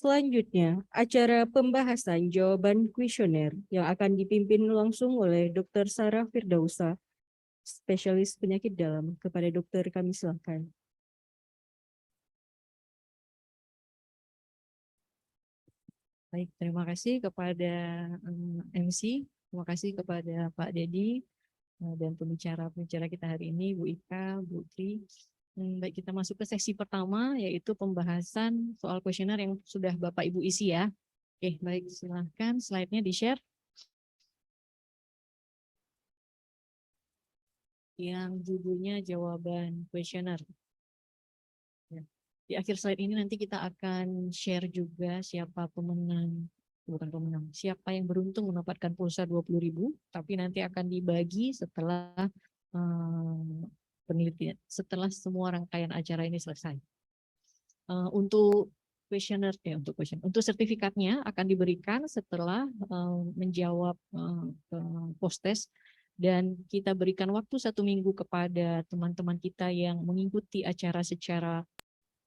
Selanjutnya, acara pembahasan jawaban kuesioner yang akan dipimpin langsung oleh Dr. Sarah Firdausa, spesialis penyakit dalam. Kepada dokter kami silakan. Baik, terima kasih kepada MC, terima kasih kepada Pak Dedi dan pembicara-pembicara kita hari ini, Bu Ika, Bu Tri. Baik, kita masuk ke sesi pertama, yaitu pembahasan soal kuesioner yang sudah Bapak Ibu isi ya. Oke, baik, silahkan slide-nya di-share. Yang judulnya jawaban kuesioner. Ya. Di akhir slide ini nanti kita akan share juga siapa pemenang, bukan pemenang, siapa yang beruntung mendapatkan pulsa 20.000, tapi nanti akan dibagi setelah penelitian, setelah semua rangkaian acara ini selesai. Untuk untuk sertifikatnya akan diberikan setelah menjawab post-test, dan kita berikan waktu 1 minggu kepada teman-teman kita yang mengikuti acara secara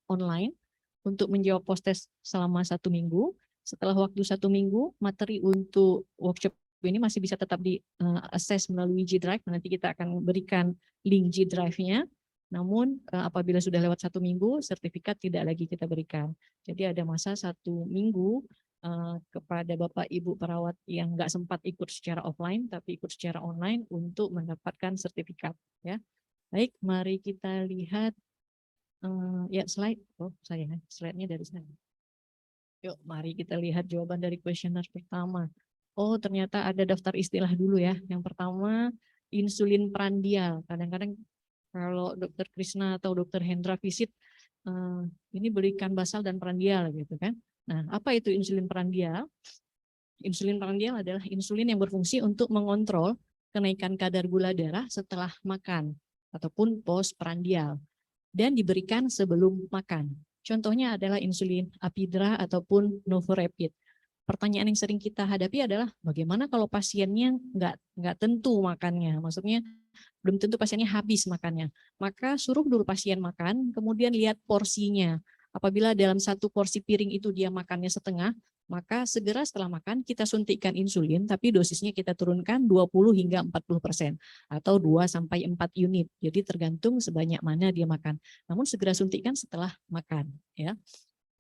online untuk menjawab post-test selama 1 minggu. Setelah waktu 1 minggu, materi untuk workshop ini masih bisa tetap di-access melalui G Drive. Nanti kita akan berikan link G Drive-nya. Namun apabila sudah lewat 1 minggu, sertifikat tidak lagi kita berikan. Jadi ada masa 1 minggu kepada Bapak Ibu perawat yang nggak sempat ikut secara offline, tapi ikut secara online untuk mendapatkan sertifikat. Ya, baik, mari kita lihat. Ya, slide. Oh, slide-nya dari saya. Yuk, mari kita lihat jawaban dari kuesioner pertama. Oh, ternyata ada daftar istilah dulu ya. Yang pertama, insulin prandial. Kadang-kadang kalau Dokter Krisna atau Dokter Hendra visit, ini berikan basal dan prandial gitu kan. Nah, apa itu insulin prandial? Insulin prandial adalah insulin yang berfungsi untuk mengontrol kenaikan kadar gula darah setelah makan ataupun postprandial, dan diberikan sebelum makan. Contohnya adalah insulin Apidra ataupun Novorapid. Pertanyaan yang sering kita hadapi adalah bagaimana kalau pasiennya nggak tentu makannya, maksudnya belum tentu pasiennya habis makannya. Maka suruh dulu pasien makan, kemudian lihat porsinya. Apabila dalam 1 porsi piring itu dia makannya setengah, maka segera setelah makan kita suntikkan insulin, tapi dosisnya kita turunkan 20 hingga 40% atau 2 sampai 4 unit. Jadi tergantung sebanyak mana dia makan. Namun segera suntikkan setelah makan, ya.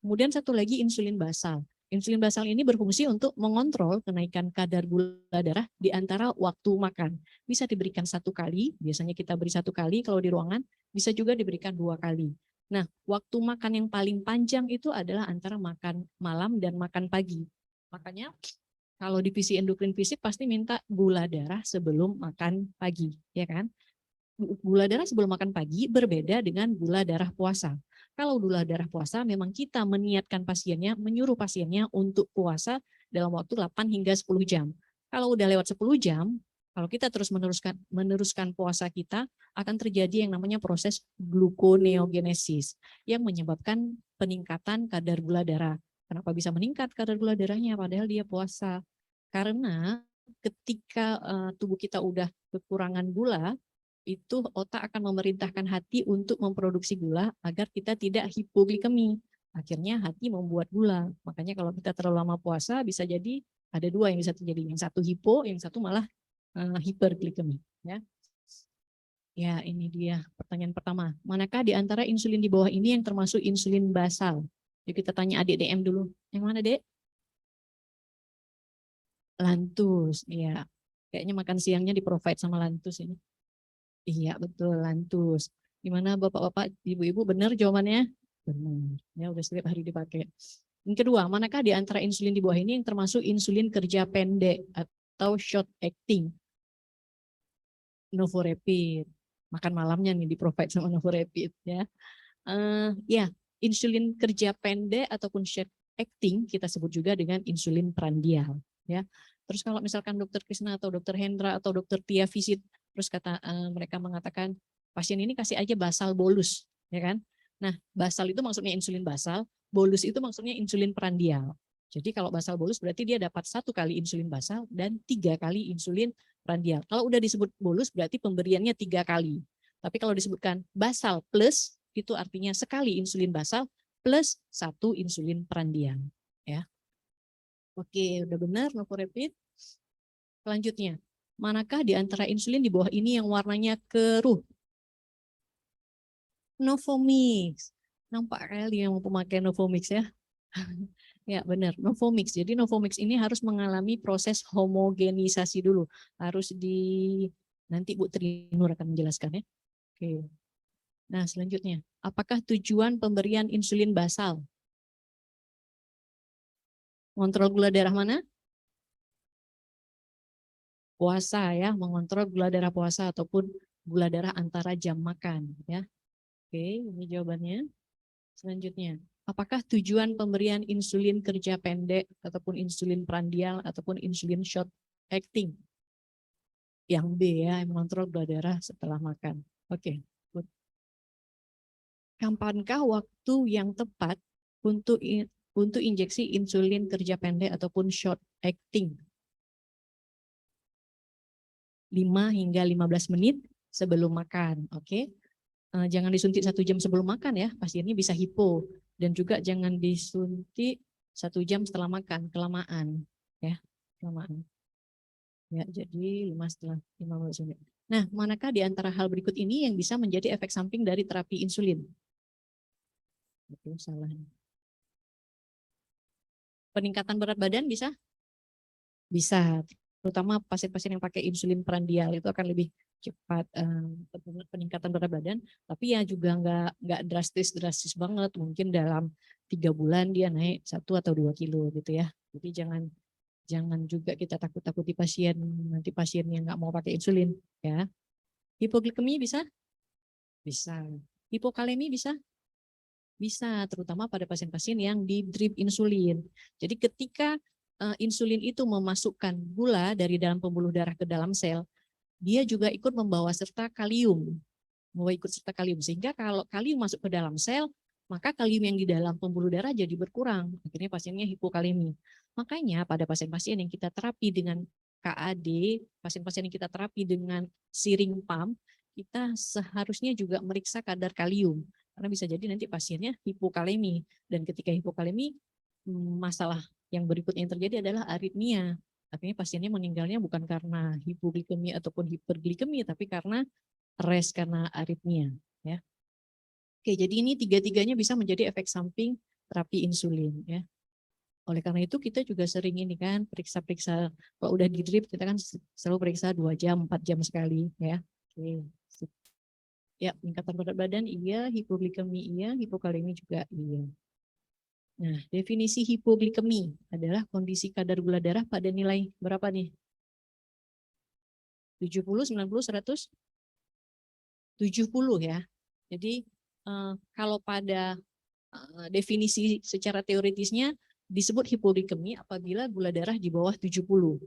Kemudian satu lagi insulin basal. Insulin basal ini berfungsi untuk mengontrol kenaikan kadar gula darah di antara waktu makan. Bisa diberikan 1 kali, biasanya kita beri 1 kali kalau di ruangan, bisa juga diberikan 2 kali. Nah, waktu makan yang paling panjang itu adalah antara makan malam dan makan pagi. Makanya kalau divisi endokrin fisik pasti minta gula darah sebelum makan pagi, ya kan? Gula darah sebelum makan pagi berbeda dengan gula darah puasa. Kalau gula darah puasa memang kita meniatkan pasiennya, menyuruh pasiennya untuk puasa dalam waktu 8 hingga 10 jam. Kalau udah lewat 10 jam, kalau kita terus meneruskan puasa kita, akan terjadi yang namanya proses gluconeogenesis yang menyebabkan peningkatan kadar gula darah. Kenapa bisa meningkat kadar gula darahnya padahal dia puasa? Karena ketika tubuh kita udah kekurangan gula, itu otak akan memerintahkan hati untuk memproduksi gula agar kita tidak hipoglikemi. Akhirnya hati membuat gula. Makanya kalau kita terlalu lama puasa bisa jadi ada 2 yang bisa terjadi. Yang satu hipo, yang satu malah hiperglikemi. Ya. Ya, ini dia pertanyaan pertama. Manakah di antara insulin di bawah ini yang termasuk insulin basal? Yuk kita tanya adik DM dulu. Yang mana, Dek? Lantus. Iya. Kayaknya makan siangnya di-provide sama Lantus ini. Iya, betul, Lantus. Gimana Bapak-bapak, Ibu-ibu, benar jawabannya? Benar. Ya, udah setiap hari dipakai. Yang kedua, manakah di antara insulin di bawah ini yang termasuk insulin kerja pendek atau short acting? Novorapid. Makan malamnya nih di-provide sama Novorapid ya. Ya, insulin kerja pendek ataupun short acting kita sebut juga dengan insulin prandial ya. Terus kalau misalkan Dokter Krisna atau Dokter Hendra atau Dokter Tia visit, terus mereka mengatakan pasien ini kasih aja basal bolus, ya kan? Nah, basal itu maksudnya insulin basal, bolus itu maksudnya insulin prandial. Jadi kalau basal bolus berarti dia dapat 1 kali insulin basal dan 3 kali insulin prandial. Kalau udah disebut bolus berarti pemberiannya 3 kali. Tapi kalau disebutkan basal plus, itu artinya sekali insulin basal plus 1 insulin prandial. ya. Oke, udah benar, no repeat. Selanjutnya, manakah di antara insulin di bawah ini yang warnanya keruh? Novomix. Nampak kali yang pemakai Novomix ya. Ya benar, Novomix. Jadi Novomix ini harus mengalami proses homogenisasi dulu. Harus nanti Bu Trinur akan menjelaskan ya. Oke. Nah selanjutnya, apakah tujuan pemberian insulin basal? Kontrol gula darah mana? Puasa ya, mengontrol gula darah puasa ataupun gula darah antara jam makan ya. Oke, ini jawabannya. Selanjutnya, apakah tujuan pemberian insulin kerja pendek ataupun insulin prandial ataupun insulin short acting? Yang B ya, yang mengontrol gula darah setelah makan. Oke. Kapankah waktu yang tepat untuk injeksi insulin kerja pendek ataupun short acting? 5 hingga 15 menit sebelum makan, oke? Jangan disuntik 1 jam sebelum makan ya, pasiennya bisa hipo. Dan juga jangan disuntik 1 jam setelah makan, kelamaan ya, kelamaan. Ya, jadi 15 menit. Nah, manakah di antara hal berikut ini yang bisa menjadi efek samping dari terapi insulin? Itu salah. Peningkatan berat badan bisa? Bisa. Terutama pasien-pasien yang pakai insulin prandial itu akan lebih cepat peningkatan berat badan. Tapi ya juga nggak drastis banget. Mungkin dalam 3 bulan dia naik 1 atau 2 kilo gitu ya. Jadi jangan juga kita takut-takuti pasien, nanti pasiennya nggak mau pakai insulin ya. Hipoglikemi bisa? Bisa. Hipokalemi bisa? Bisa, terutama pada pasien-pasien yang di drip insulin. Jadi ketika insulin itu memasukkan gula dari dalam pembuluh darah ke dalam sel, dia juga ikut membawa serta kalium. Sehingga kalau kalium masuk ke dalam sel, maka kalium yang di dalam pembuluh darah jadi berkurang. Akhirnya pasiennya hipokalemi. Makanya pada pasien-pasien yang kita terapi dengan KAD, pasien-pasien yang kita terapi dengan siring pump, kita seharusnya juga meriksa kadar kalium. Karena bisa jadi nanti pasiennya hipokalemi. Dan ketika hipokalemi, masalah yang berikutnya yang terjadi adalah aritmia. Artinya pasiennya meninggalnya bukan karena hipoglikemi ataupun hiperglikemi, tapi karena rest, karena aritmia. Ya. Oke, jadi ini tiga-tiganya bisa menjadi efek samping terapi insulin. Ya. Oleh karena itu kita juga sering ini kan periksa-periksa, kalau udah di drip kita kan selalu periksa 2 jam, 4 jam sekali. Ya. Oke. Ya, peningkatan berat badan iya, hipoglikemi iya, hipokalemi juga iya. Nah, definisi hipoglikemi adalah kondisi kadar gula darah pada nilai berapa nih? 70, 90, 100? 70 ya. Jadi kalau pada definisi secara teoritisnya disebut hipoglikemi apabila gula darah di bawah 70.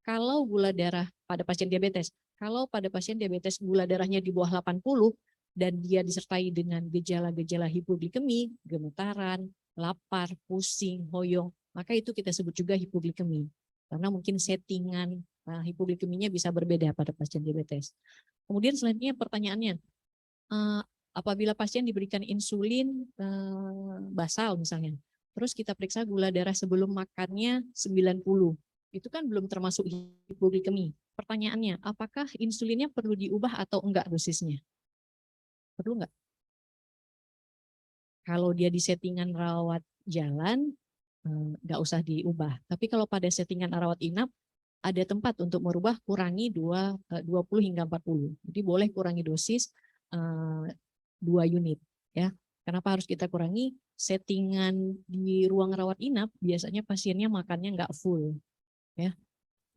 Kalau gula darah pada pasien diabetes, kalau pada pasien diabetes gula darahnya di bawah 80 dan dia disertai dengan gejala-gejala hipoglikemi, gemetaran, lapar, pusing, hoyong, maka itu kita sebut juga hipoglikemi. Karena mungkin settingan hipoglikeminya bisa berbeda pada pasien diabetes. Kemudian selanjutnya pertanyaannya, apabila pasien diberikan insulin basal misalnya, terus kita periksa gula darah sebelum makannya 90, itu kan belum termasuk hipoglikemi. Pertanyaannya, apakah insulinnya perlu diubah atau enggak dosisnya? Perlu enggak? Kalau dia di settingan rawat jalan, enggak usah diubah. Tapi kalau pada settingan rawat inap, ada tempat untuk merubah, kurangi 20 hingga 40. Jadi boleh kurangi dosis 2 unit ya. Kenapa harus kita kurangi? Settingan di ruang rawat inap biasanya pasiennya makannya nggak full ya.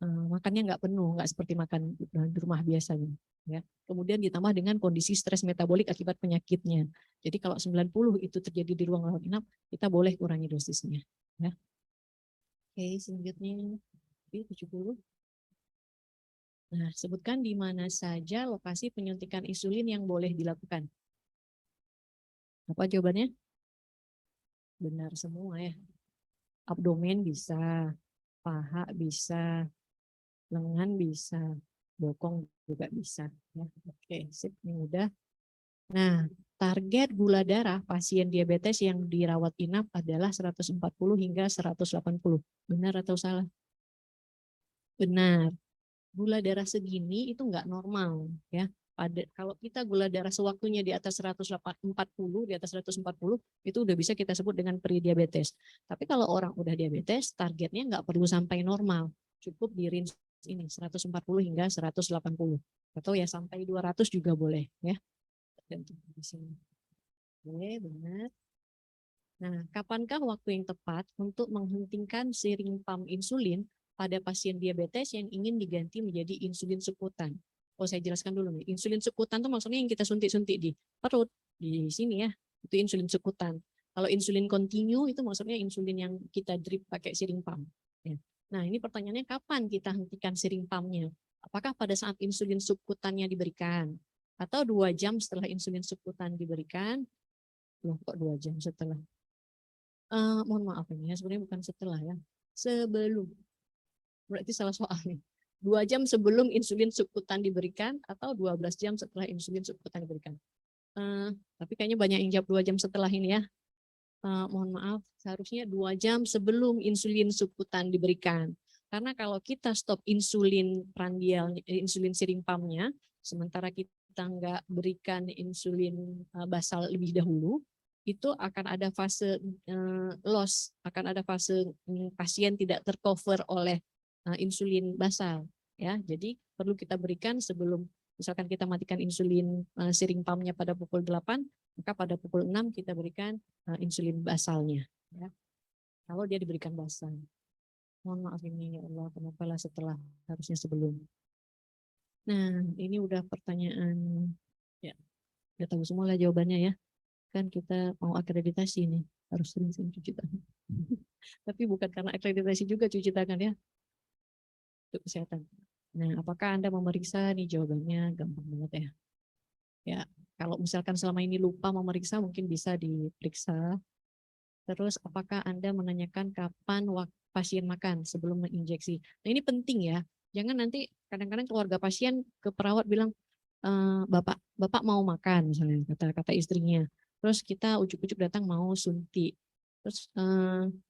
Makannya nggak penuh, nggak seperti makan di rumah biasanya ya. Kemudian ditambah dengan kondisi stres metabolik akibat penyakitnya. Jadi kalau 90 itu terjadi di ruang rawat inap, kita boleh kurangi dosisnya ya. Oke, selanjutnya 70. Nah, sebutkan di mana saja lokasi penyuntikan insulin yang boleh dilakukan. Apa jawabannya? Benar semua ya. Abdomen bisa, paha bisa, lengan bisa, bokong juga bisa. Ya. Oke, sip, ini udah. Nah, target gula darah pasien diabetes yang dirawat inap adalah 140 hingga 180. Benar atau salah? Benar. Gula darah segini itu nggak normal ya. Kalau kita gula darah sewaktunya di atas 140, di atas 140 itu udah bisa kita sebut dengan prediabetes. Tapi kalau orang udah diabetes, targetnya nggak perlu sampai normal. Cukup di range ini 140 hingga 180. Atau ya sampai 200 juga boleh ya. Di sini. Oke, benar. Nah, kapankah waktu yang tepat untuk menghentikan siring pump insulin pada pasien diabetes yang ingin diganti menjadi insulin subkutan? Oh, saya jelaskan dulu nih. Insulin subkutan itu maksudnya yang kita suntik-suntik di perut, di sini ya. Itu insulin subkutan. Kalau insulin kontinu itu maksudnya insulin yang kita drip pakai siring pump. Ya. Nah, ini pertanyaannya kapan kita hentikan siring pumpnya? Apakah pada saat insulin subkutannya diberikan? Atau 2 jam setelah insulin subkutan diberikan? Loh, kok 2 jam setelah? Mohon maaf ini ya, sebenarnya bukan setelah ya. Sebelum. Berarti salah soal nih. 2 jam sebelum insulin subkutan diberikan atau 12 jam setelah insulin subkutan diberikan. Tapi kayaknya banyak yang jawab 2 jam setelah ini ya. Mohon maaf, seharusnya 2 jam sebelum insulin subkutan diberikan. Karena kalau kita stop insulin prandial, insulin siring pumpnya, sementara kita nggak berikan insulin basal lebih dahulu, itu akan ada fase loss, akan ada fase pasien tidak tercover oleh insulin basal ya. Jadi perlu kita berikan sebelum misalkan kita matikan insulin siring pumpnya pada pukul 8, maka pada pukul 6 kita berikan insulin basalnya ya. Kalau dia diberikan basal. Mohon maaf ini ya Allah, kenapa lah setelah, harusnya sebelum. Nah, ini udah pertanyaan ya. Udah tahu semua lah jawabannya ya. Kan kita mau akreditasi nih, harus sering-sering cuci tangan. Tapi bukan karena akreditasi juga cuci tangan ya, untuk kesehatan. Nah, apakah Anda memeriksa nih? Jawabannya gampang banget ya. Ya, kalau misalkan selama ini lupa memeriksa mungkin bisa diperiksa. Terus apakah Anda menanyakan kapan pasien makan sebelum menginjeksi? Nah, ini penting ya. Jangan nanti kadang-kadang keluarga pasien ke perawat bilang, Bapak mau makan misalnya, kata istrinya. Terus kita ujuk-ujuk datang mau suntik. Terus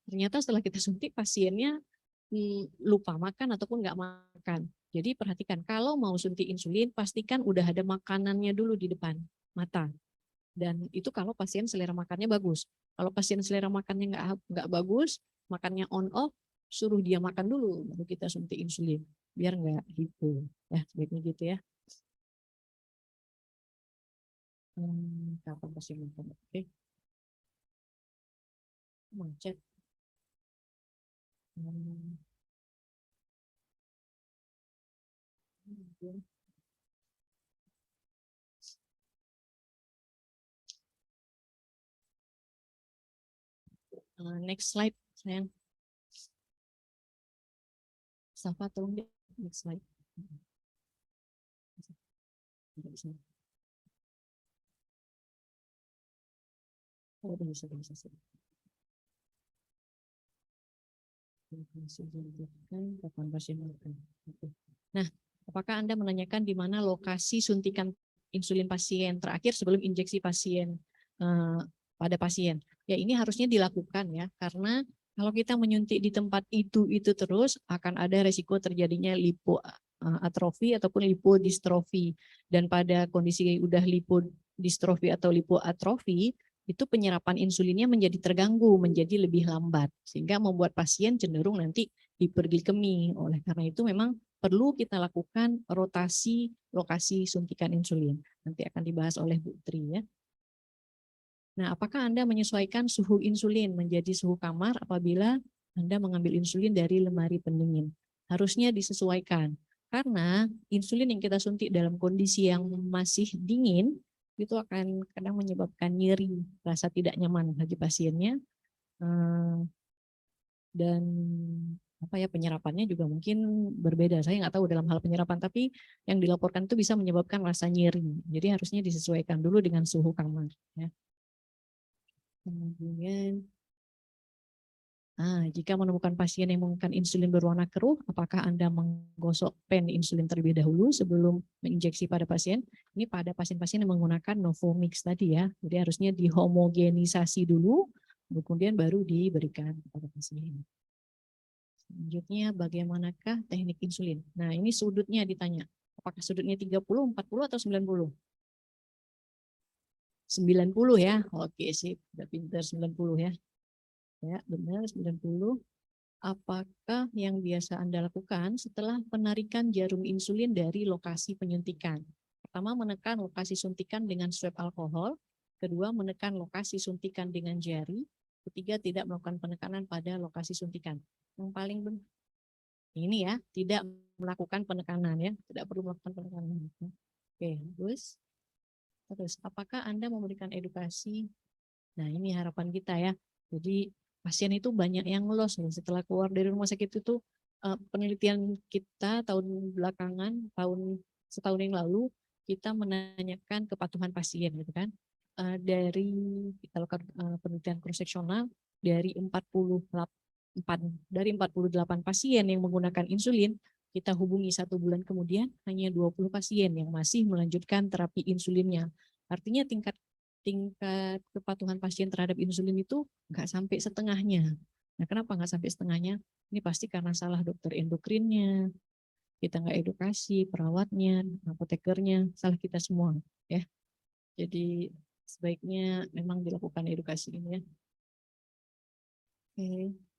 ternyata setelah kita suntik pasiennya lupa makan ataupun nggak makan. Jadi perhatikan, kalau mau suntik insulin, pastikan udah ada makanannya dulu di depan mata. Dan itu kalau pasien selera makannya bagus. Kalau pasien selera makannya nggak bagus, makannya on off, suruh dia makan dulu, baru kita suntik insulin, biar nggak hipo. Ya, sebaiknya gitu ya. Kapan pasien makan? Oke. Macet. Next slide, sayang. Safa, tolong deh. Next slide. Oh, bisa. Kapan pasien makan? Nah, apakah Anda menanyakan di mana lokasi suntikan insulin pasien terakhir sebelum injeksi pasien pada pasien? Ya, ini harusnya dilakukan ya, karena kalau kita menyuntik di tempat itu terus akan ada resiko terjadinya lipoatrofi ataupun lipodistrofi. Dan pada kondisi udah lipodistrofi atau lipoatrofi, itu penyerapan insulinnya menjadi terganggu, menjadi lebih lambat, sehingga membuat pasien cenderung nanti hiperglikemi. Oleh karena itu memang perlu kita lakukan rotasi lokasi suntikan insulin. Nanti akan dibahas oleh Bu Tri ya. Nah, apakah Anda menyesuaikan suhu insulin menjadi suhu kamar apabila Anda mengambil insulin dari lemari pendingin? Harusnya disesuaikan, karena insulin yang kita suntik dalam kondisi yang masih dingin, itu akan kadang menyebabkan nyeri, rasa tidak nyaman bagi pasiennya, dan penyerapannya juga mungkin berbeda. Saya nggak tahu dalam hal penyerapan, tapi yang dilaporkan itu bisa menyebabkan rasa nyeri. Jadi harusnya disesuaikan dulu dengan suhu kamar. Ya. Kemudian Nah, jika menemukan pasien yang menggunakan insulin berwarna keruh, apakah Anda menggosok pen insulin terlebih dahulu sebelum menginjeksi pada pasien? Ini pada pasien-pasien yang menggunakan Novomix tadi ya. Jadi harusnya dihomogenisasi dulu, kemudian baru diberikan kepada pasien. Selanjutnya, bagaimanakah teknik insulin? Nah, ini sudutnya ditanya. Apakah sudutnya 30, 40, atau 90? 90 ya. Oke, sip. Udah pinter 90 ya. Ya, benar 90. Apakah yang biasa Anda lakukan setelah penarikan jarum insulin dari lokasi penyuntikan? Pertama, menekan lokasi suntikan dengan swab alkohol. Kedua, menekan lokasi suntikan dengan jari. Ketiga, tidak melakukan penekanan pada lokasi suntikan. Yang paling ini ya, tidak melakukan penekanan ya, tidak perlu melakukan penekanan. Oke, terus apakah Anda memberikan edukasi? Nah, ini harapan kita ya. Jadi pasien itu banyak yang lolos nih setelah keluar dari rumah sakit itu. Penelitian kita tahun belakangan, setahun yang lalu, kita menanyakan kepatuhan pasien gitu kan. Dari kita lakukan penelitian cross-seksional dari 48 pasien yang menggunakan insulin, kita hubungi 1 bulan kemudian hanya 20 pasien yang masih melanjutkan terapi insulinnya. Artinya tingkat kepatuhan pasien terhadap insulin itu nggak sampai setengahnya. Nah, kenapa nggak sampai setengahnya? Ini pasti karena salah dokter endokrinnya, kita nggak edukasi perawatnya, apotekernya, salah kita semua ya. Jadi sebaiknya memang dilakukan edukasi ini ya. Oke.